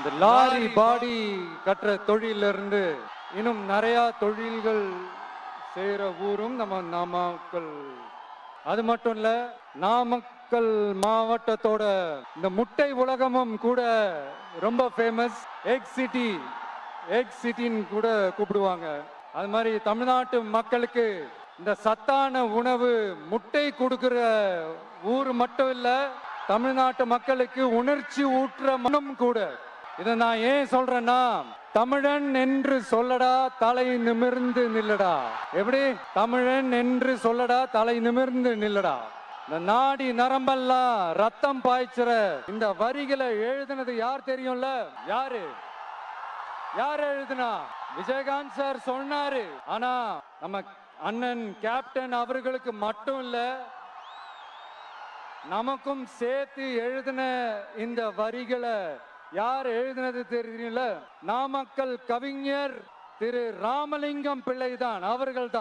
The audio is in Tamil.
இந்த லாரி பாடி கட்டுற தொழிலிருந்து இன்னும் நிறைய தொழில்கள் செய்யற ஊரும் நம்ம நாமக்கல். அது மட்டும் இல்ல, நாமக்கல் மாவட்டத்தோட இந்த முட்டை உலகமும் கூட ரொம்ப ஃபேமஸ். எக் சிட்டின்னு கூட கூப்பிடுவாங்க. அது மாதிரி தமிழ்நாட்டு மக்களுக்கு இந்த சத்தான உணவு முட்டை கொடுக்கிற ஊர் மட்டும் இல்ல, தமிழ்நாட்டு மக்களுக்கு உணர்ச்சி ஊற்ற மனம் கூட. இதை நான் ஏன் சொல்றேன்னா, தமிழன் என்று சொல்லடா தலை நிமிர்ந்து நில்லடா. எப்படி? தமிழன் என்று சொல்லடா தலை நிமிர்ந்து நில்லடா. இந்த நாடி நரம்பெல்லாம் ரத்தம் பாய்ச்சுற இந்த வரிகளை எழுதினது யார் தெரியும்ல? யார் எழுதுனா? விஜயகாந்த் சார் சொன்னாரு. ஆனா நம்ம அண்ணன் கேப்டன் அவர்களுக்கு மட்டும் இல்ல, நமக்கும் சேர்த்து எழுதின இந்த வரிகளை யார் எழுதினது தெரியல? நாமக்கல் கவிஞர் திரு ராமலிங்கம் பிள்ளை தான், அவர்கள் தான்.